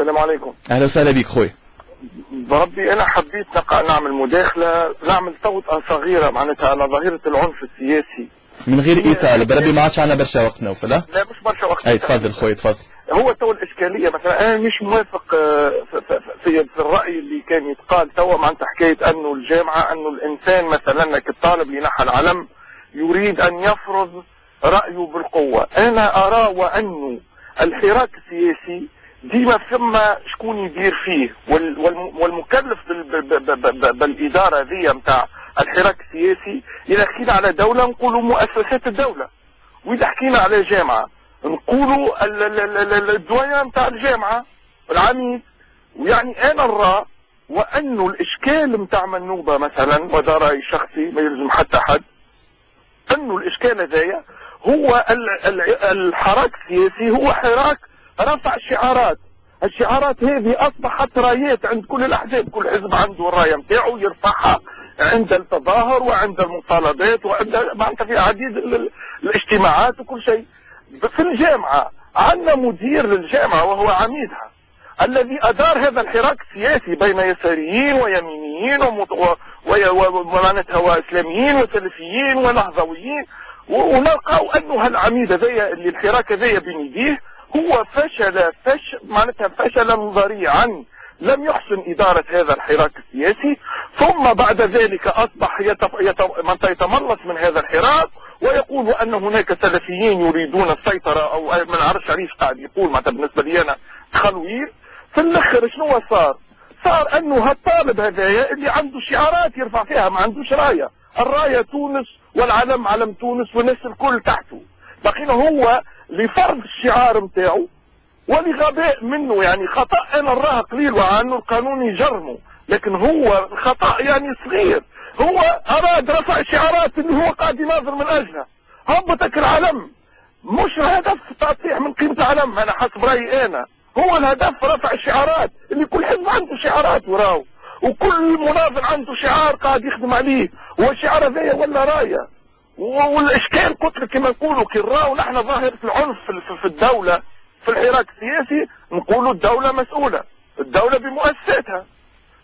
السلام عليكم. اهلا وسهلا بك خويا. بربي انا حبيت نعمل مداخله، نعمل توطئه صغيره معناتها على ظاهره العنف السياسي من غير اطاله، بربي ما عادش عندنا برشا وقت نوفل. لا مش برشا وقت. اي تفضل خويا تفضل. هو تو الاشكاليه مثلا انا مش موافق في الراي اللي كان يتقال توا معناتها حكايه انه الجامعه انه الانسان مثلا كالطالب اللي نحى العلم يريد ان يفرض رايه بالقوه. انا ارى وانه الحراك السياسي ديما ثم شكون يدير فيه، والمكلف بالاداره ذي نتاع الحراك السياسي. اذا حكينا على دوله نقولوا مؤسسات الدوله، واذا حكينا على جامعه نقولوا الدويان نتاع الجامعه العميد. ويعني انا نرى وانه الاشكال نتاع منوبه مثلا، وهذا رايي الشخصي ما يلزم حتى حد، انه الاشكال هذايا هو الحراك السياسي هو حراك رفع الشعارات. الشعارات هذه اصبحت رايات عند كل الاحزاب، كل حزب عنده الرايه نتاعو يرفعها عند التظاهر وعند المطالبات وعند معناتها في عديد الاجتماعات وكل شيء. في الجامعه عندنا مدير للجامعه وهو عميدها الذي ادار هذا الحراك السياسي بين يساريين ويمينيين ومعناتها واسلاميين وسلفيين ونهضويين، ونلقاو انه هالعميد هذايا اللي الحراك هذايا بين يديه هو معناتها فشلا ذريعا، لم يحسن إدارة هذا الحراك السياسي. ثم بعد ذلك أصبح يتملص من هذا الحراك ويقول أن هناك سلفيين يريدون السيطرة، أو من عرش عريش قاعد يقول معناتها بالنسبة لي أنا تخلوير. في الآخر شنو صار أنه هالطالب هذايا اللي عنده شعارات يرفع فيها، ما عندوش راية. الراية تونس والعلم علم تونس والناس الكل تحته، بقينا هو لفرض الشعار نتاعو ولغباء منه. يعني خطأ انا نراه قليل وعنه القانون يجرمه، لكن هو خطأ يعني صغير. هو اراد رفع الشعارات اللي هو قاعد يناظر من اجلها. هبطك العلم، مش الهدف تطيح من قيمة العلم. انا حسب رأيي انا هو الهدف رفع الشعارات اللي كل حزب عنده شعارات وراه، وكل مناظر عنده شعار قاعد يخدم عليه، والشعار هذايا ولا رايه. والاشكال قلت لك كما نقولوا كي نراو نحن ظاهرة العنف في الدولة في الحراك السياسي، نقولوا الدولة مسؤولة، الدولة بمؤسساتها،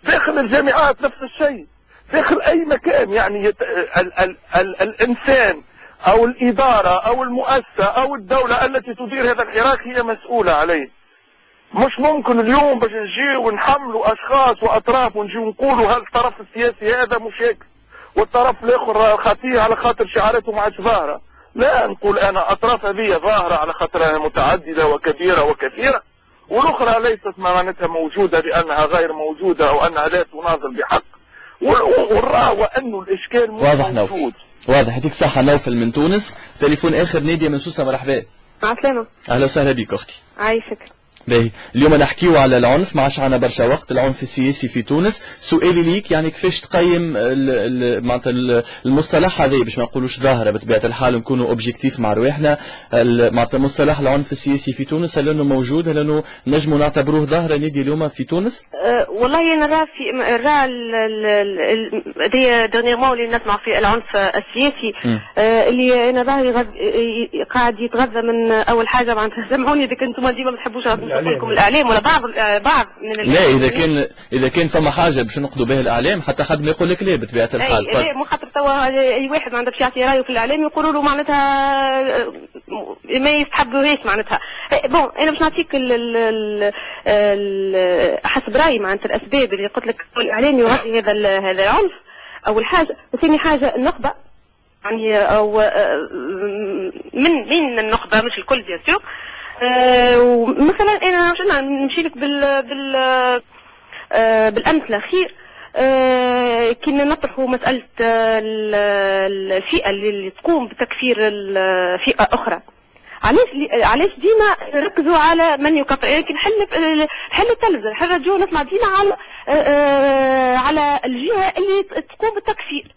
داخل الجامعات نفس الشيء، داخل اي مكان. يعني الانسان او الادارة او المؤسسة او الدولة التي تدير هذا الحراك هي مسؤولة عليه. مش ممكن اليوم باش نجي ونحملوا اشخاص واطراف ونجي ونقولوا هالطرف السياسي هذا مشاكل والطرف الاخر خطير على خاطر شعارته ما عادش ظاهره. لا، نقول انا اطراف هذه ظاهره على خاطرها متعدده وكبيره وكثيره، والاخرى ليست معناتها موجوده لانها غير موجوده او انها لا تناظر بحق. والرا وانه الاشكال واضح نوفل، واضح. يعطيك الصحه نوفل من تونس. تليفون اخر ناديه من سوسه، مرحبا. عسلامة. اهلا وسهلا بك اختي. عايشك. باهي، اليوم نحكيو على العنف، ما عادش عندنا برشا وقت. العنف السياسي في تونس. سؤالي ليك يعني كيفاش تقيم معناتها المصطلح هذا، باش ما نقولوش ظاهره بطبيعه الحال ونكونوا اوبجيكتيف مع رواحنا. معناتها مصطلح العنف السياسي في تونس، هل انه موجود؟ هل انه نجموا نعتبروه ظاهره نادي اليوم في تونس؟ والله انا راه في ديرنييرمون اللي نسمع في العنف السياسي اللي انا ظاهري قاعد يتغذى من اول حاجه معناتها. سامحوني اذا كنتم ديما ما تحبوش لكم الاعلام ولا بعض من لا، اذا كان فما حاجه باش نقضوا بها الاعلام حتى حد ما يقول لك لا بطبيعه الحال. لا، مو خاطر توا اي واحد ما عنده باش يعطي رايه في الاعلام يقولوا له معناتها ما يستحبوهاش معناتها. بون انا باش نعطيك حسب رايي معناتها الاسباب اللي قلت لك الاعلام يغطي هذا العنف. اول حاجه، ثاني حاجه النخبه، يعني او من النخبه مش الكل بيان سور. ومثلا انا نمشي لك بالامس الاخير كنا نطرحوا مساله الفئه اللي تقوم بتكفير الفئه اخرى. علاش ديما نركزوا على من يكفر؟ لكن حل التلفزه حل الراديو نسمع ديما على الجهه اللي تقوم بالتكفير،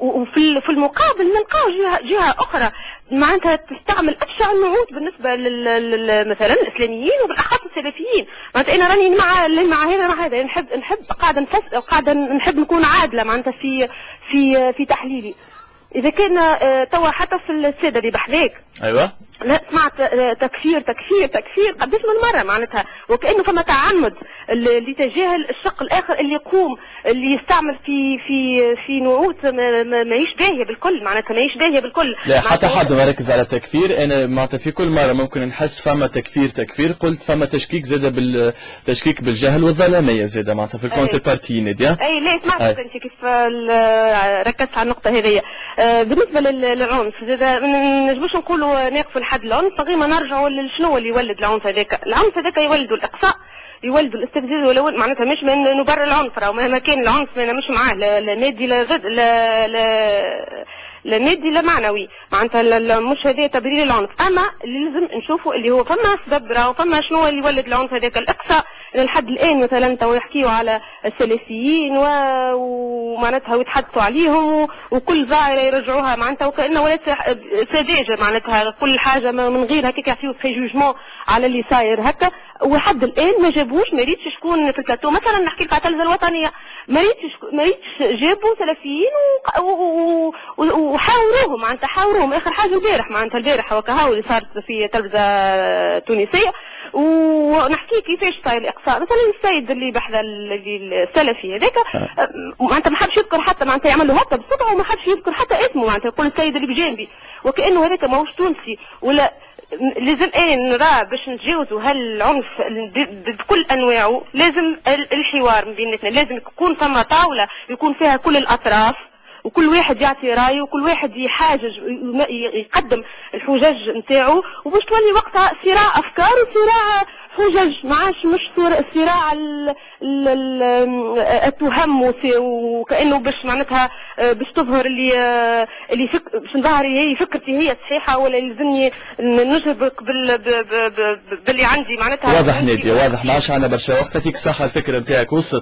وفي المقابل نلقاو جهه اخرى معناتها تستعمل ابشع النعوت بالنسبه مثلا الاسلاميين وبالاخص السلفيين. معناتها انا راني مع هذا نحب قاعده نحب نكون عادله معناتها في تحليلي. اذا كان توا حتى في الساده اللي بحذاك ايوه لا سمعت تكفير تكفير تكفير قداش من مرة معناتها، وكأنه فما تعمد لتجاهل الشق الآخر اللي يقوم اللي يستعمل في نعوت ماهيش باهية بالكل، معناتها ماهيش باهية بالكل. لا حتى حد ما ركز على التكفير. انا معناتها في كل مرة ممكن نحس فما تكفير قلت فما تشكيك زاد بالتشكيك بالجهل والظلامية زاد معناتها في الكونتر بارتي نديا. اي لا سمعت انت كيف ركزت على النقطة هذه. بالنسبة للعنف زاد ما نجموش نقولوا ناقصوا لحد العنف، غير ما نرجعوا لشنو اللي يولد العنف هذاك. العنف هذاك يولد الإقصاء، يولد الاستفزاز، ولو معناتها مش من نبرر العنف، راهو مهما كان العنف انا مش معاه لا مادي لا ضد لا مادي لا معنوي، معناتها مش هذا تبرير العنف. اما اللي لازم نشوفوا اللي هو فما سبب راهو فما شنو اللي يولد العنف هذاك. الإقصاء لحد الان مثلا تو يحكيوا على السلفيين ومعناتها ويتحدثوا عليهم وكل ظاهره يرجعوها معناتها وكانه ولات سذاجه، معناتها كل حاجه من غير هكاك يعطيو في جوجمون على اللي صاير هكا. ولحد الان ما جابوش، ما ريتش شكون في البلاتو مثلا نحكي لك على التلفزه الوطنيه، ما ريتش جابوا سلفيين وحاوروهم، معناتها حاوروهم. اخر حاجه البارح وكهو اللي صارت في تلفزه تونسيه، ونحكي كيفاش صاير الاقصاء. مثلا السيد اللي بحذا السلفي هذاك معناتها ما حبش يذكر حتى، معناتها يعمل له هكا بصبعه وما حبش يذكر حتى اسمه، معناتها يقول السيد اللي بجانبي وكانه هذاك ماهوش تونسي. ولا لازم نرى باش نتجاوزوا هالعنف بكل انواعه، لازم الحوار بيناتنا، لازم يكون فما طاوله يكون فيها كل الاطراف وكل واحد يعطي رايه وكل واحد يحاجج يقدم الحجج نتاعو، وباش تولي وقتها صراع افكار وصراع حجج، ما عادش مش صراع التهم وكانه باش معناتها باش تظهر اللي باش نظهر هي فكرتي هي صحيحه ولا يلزمني نجربك باللي عندي معناتها. واضح نادية واضح، ما عادش عندنا برشا وقت. يعطيك الصحه الفكره نتاعك وصلت.